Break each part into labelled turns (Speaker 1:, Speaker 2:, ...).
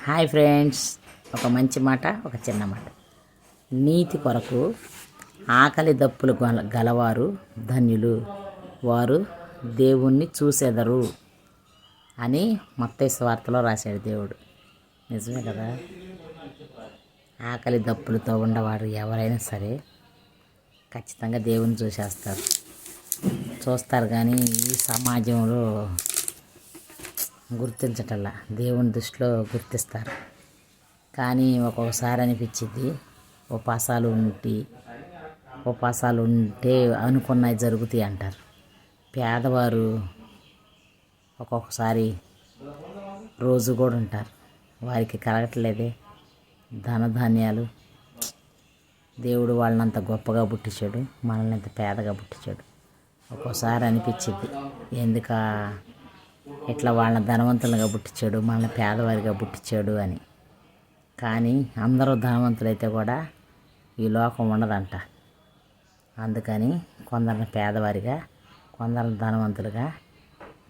Speaker 1: Hi friends, ఒక మంచి మాట, ఒక చిన్న మాట. నీతి కొరకు ఆకలి దప్పులు గలవారు ధన్యులు, వారు దేవుణ్ణి చూసెదరు అని మత్తయి సువార్తలో రాశాడు దేవుడు. నిజమే కదా. ఆకలి దప్పులతో ఉన్నవారు ఎవరైనా సరే ఖచ్చితంగా దేవుని చూస్తారు. కానీ ఈ సమాజంలో గుర్తించటల్లా, దేవుని దృష్టిలో గుర్తిస్తారు. కానీ ఒక్కొక్కసారి అనిపించింది, ఉపాసాలు ఉంటే అనుకున్నవి జరుగుతాయి అంటారు. పేదవారు ఒక్కొక్కసారి రోజు కూడా ఉంటారు, వారికి కలగట్లేదే ధనధాన్యాలు. దేవుడు వాళ్ళనంత గొప్పగా పుట్టించాడు, మనల్ని అంత పేదగా పుట్టించాడు. ఒక్కోసారి అనిపించింది, ఎందుక ఇట్లా వాళ్ళని ధనవంతులుగా పుట్టించాడు, మనల్ని పేదవారిగా పుట్టించాడు అని. కానీ అందరూ ధనవంతులైతే కూడా ఈ లోకం ఉండదంట. అందుకని కొందరిని పేదవారిగా, కొందరిని ధనవంతులుగా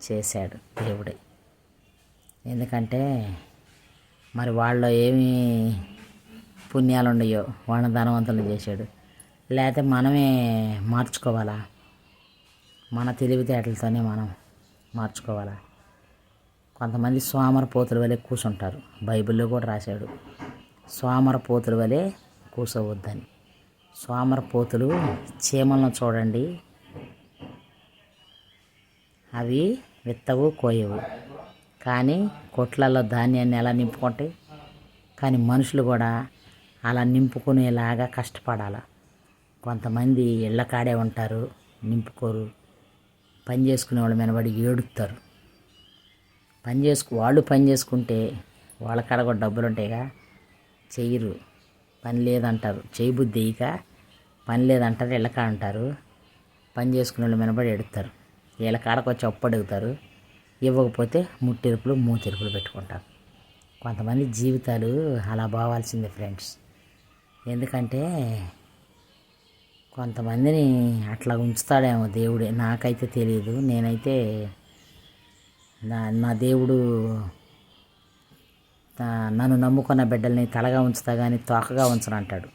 Speaker 1: చేశాడు దేవుడే. ఎందుకంటే మరి వాళ్ళలో ఏమి పుణ్యాలు ఉన్నాయో వాళ్ళని ధనవంతులు చేశాడు. లేకపోతే మనమే మార్చుకోవాలా, మన తెలివితేటలతోనే మనం మార్చుకోవాలా. కొంతమంది సోమరపోతుల వలె కూర్చుంటారు, బైబిల్లో కూడా రాశాడు, సోమరపోతుల వలె కూర్చోవద్దని. సోమరపోతులు చీమలను చూడండి, అవి విత్తవు కోయవు, కానీ కొట్లలో ధాన్యాన్ని ఎలా నింపుకుంటాయి. కానీ మనుషులు కూడా అలా నింపుకునేలాగా కష్టపడాలి. కొంతమంది ఇళ్ళ కాడే ఉంటారు, నింపుకోరు. పని చేసుకునే వాళ్ళు వెనబడి ఏడుస్తారు. వాళ్ళు పని చేసుకుంటే వాళ్ళ కాడ కూడా డబ్బులు ఉంటాయిగా, చెయ్యరు, పని లేదంటారు. చేయి బుద్ధి ఇక పని లేదంటారు, ఇళ్ళ కాడ అంటారు. పని చేసుకునే వాళ్ళు వెనబడి ఎడుతారు. వీళ్ళ కాడకు వచ్చి అప్పు అడుగుతారు, ఇవ్వకపోతే ముట్టిరుపులు మూతిరుపులు పెట్టుకుంటారు. కొంతమంది జీవితాలు అలా పోవాల్సిందే ఫ్రెండ్స్. ఎందుకంటే కొంతమందిని అట్లా ఉంచుతాడేమో దేవుడే, నాకైతే తెలియదు. నేనైతే నా దేవుడు నన్ను నమ్ముకున్న బిడ్డల్ని తలగా ఉంచుతా కానీ తోకగా ఉంచను అంటాడు.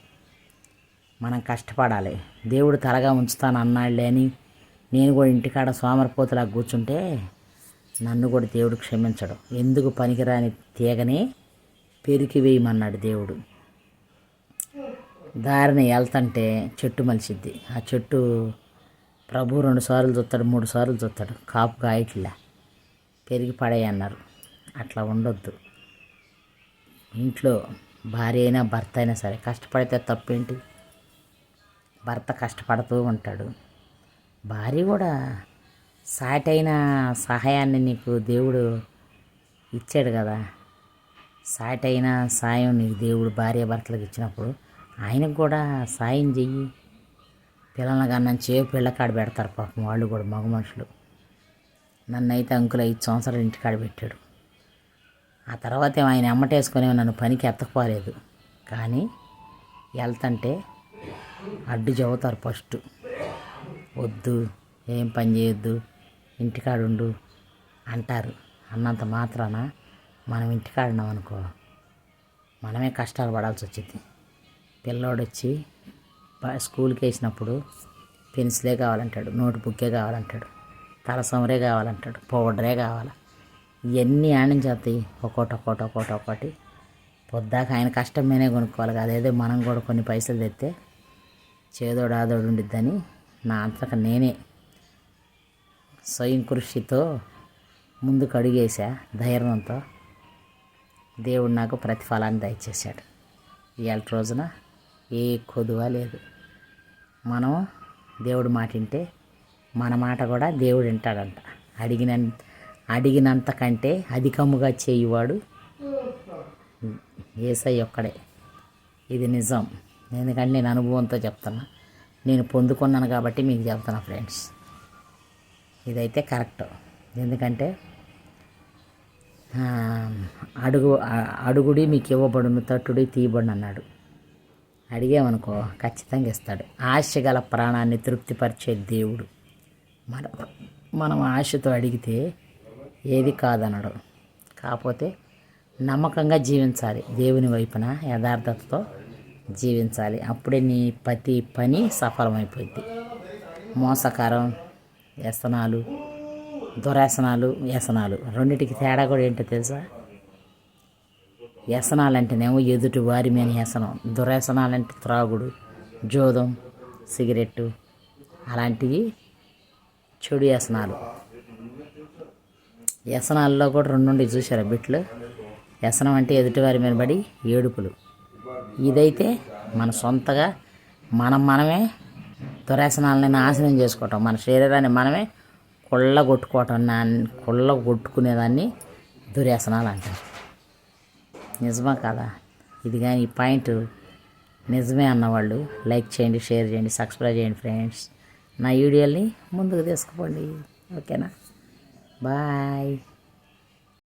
Speaker 1: మనం కష్టపడాలి. దేవుడు తలగా ఉంచుతాను అన్నాడులే అని నేను కూడా ఇంటికాడ సోమరిపోతులా కూర్చుంటే నన్ను కూడా దేవుడు క్షమించడు. ఎందుకు పనికిరాని తీగని పెరికి వేయమన్నాడు దేవుడు. దారిని వెళ్తుంటే చెట్టు మలిసిద్ది. ఆ చెట్టు ప్రభు 2 సార్లు చూస్తాడు, 3 సార్లు చూస్తాడు, కాపు కాయట్లే, పెరిగి పడేయన్నారు. అట్లా ఉండొద్దు. ఇంట్లో భార్య అయినా భర్త అయినా సరే కష్టపడితే తప్పేంటి. భర్త కష్టపడుతూ ఉంటాడు, భార్య కూడా సాటైన సహాయాన్ని నీకు దేవుడు ఇచ్చాడు కదా. సాటైన సాయం నీకు దేవుడు భార్య భర్తలకు ఇచ్చినప్పుడు ఆయనకు కూడా సాయం చెయ్యి. పిల్లల కన్నా చేపు పిల్లకాడ పెడతారు పాపం, వాళ్ళు కూడా మగ మనుషులు. నన్నైతే అంకుల్ 5 సంవత్సరాలు ఇంటికాడ పెట్టాడు. ఆ తర్వాత ఆయన ఎమ్మటేసుకొని నన్ను పనికి ఎత్తకపోలేదు. కానీ వెళ్తుంటే అడ్డు చెబుతారు ఫస్ట్, వద్దు, ఏం పని చేయొద్దు, ఇంటికాడ ఉండు అంటారు. అన్నంత మాత్రాన మనం ఇంటికాడ ఉన్నాం అనుకో, మనమే కష్టాలు పడాల్సి వచ్చింది. పిల్లోడు వచ్చి స్కూల్కి వేసినప్పుడు పెన్సిలే కావాలంటాడు, నోట్ బుక్కే కావాలంటాడు, తలసమరే కావాలంటాడు, పౌడరే కావాలి. ఇవన్నీ ఆడించేస్తాయి, ఒక్కొక్కటి. పొద్దాక ఆయన కష్టం మీనే కొనుక్కోవాలి కదా. అదేదో మనం కూడా కొన్ని పైసలు తెస్తే చేదోడు ఆదోడు ఉండిద్దని నా అంతక నేనే స్వయం కృషితో ముందుకు అడుగేసా. ధైర్యంతో దేవుడు నాకు ప్రతిఫలాన్ని దయచేశాడు. ఇవాళ రోజున ఏ కొదువ లేదు. మనం దేవుడు మాట వింటే మన మాట కూడా దేవుడు వింటాడంట. అడిగినంత కంటే అధికముగా చేయువాడు యేసయ్య ఒక్కడే. ఇది నిజం. ఎందుకంటే నేను అనుభవంతో చెప్తున్నా, నేను పొందుకున్నాను కాబట్టి మీకు చెప్తున్నా ఫ్రెండ్స్. ఇదైతే కరెక్ట్. ఎందుకంటే అడుగుడి మీకు ఇవ్వబడును, తట్టుడి తీయబడును అన్నాడు. అడిగామనుకో ఖచ్చితంగా ఇస్తాడు. ఆశ గల ప్రాణాన్ని తృప్తిపరిచే దేవుడు. మనం ఆశతో అడిగితే ఏది కాదనడు. కాకపోతే నమ్మకంగా జీవించాలి, దేవుని వైపున యథార్థతతో జీవించాలి. అప్పుడే నీ ప్రతి పని సఫలమైపోద్ది. మోసకరం వ్యసనాలు, దుర్వ్యసనాలు, వ్యసనాలు రెండిటికి తేడా కూడా ఏంటో తెలుసా? వ్యసనాలు అంటేనేమో ఎదుటి వారి మీద వ్యసనం, దుర్వ్యసనాలంటే త్రాగుడు, జోదం, సిగరెట్టు అలాంటివి చెడు వ్యసనాలు. వ్యసనాల్లో కూడా రెండు చూసారా బిట్లు? వ్యసనం అంటే ఎదుటివారి మీద పడి ఏడుపులు. ఇదైతే మన సొంతగా మనమే దుర్వ్యసనాలని నాశనం చేసుకోవటం, మన శరీరాన్ని మనమే కొట్టుకునేదాన్ని దుర్వ్యసనాలు అంటారు. నిజమా కదా? ఇది కానీ ఈ పాయింట్ నిజమే అన్నవాళ్ళు లైక్ చేయండి, షేర్ చేయండి, సబ్స్క్రైబ్ చేయండి ఫ్రెండ్స్. నా వీడియోని ముందుకు తీసుకుపోండి. ఓకేనా? బాయ్.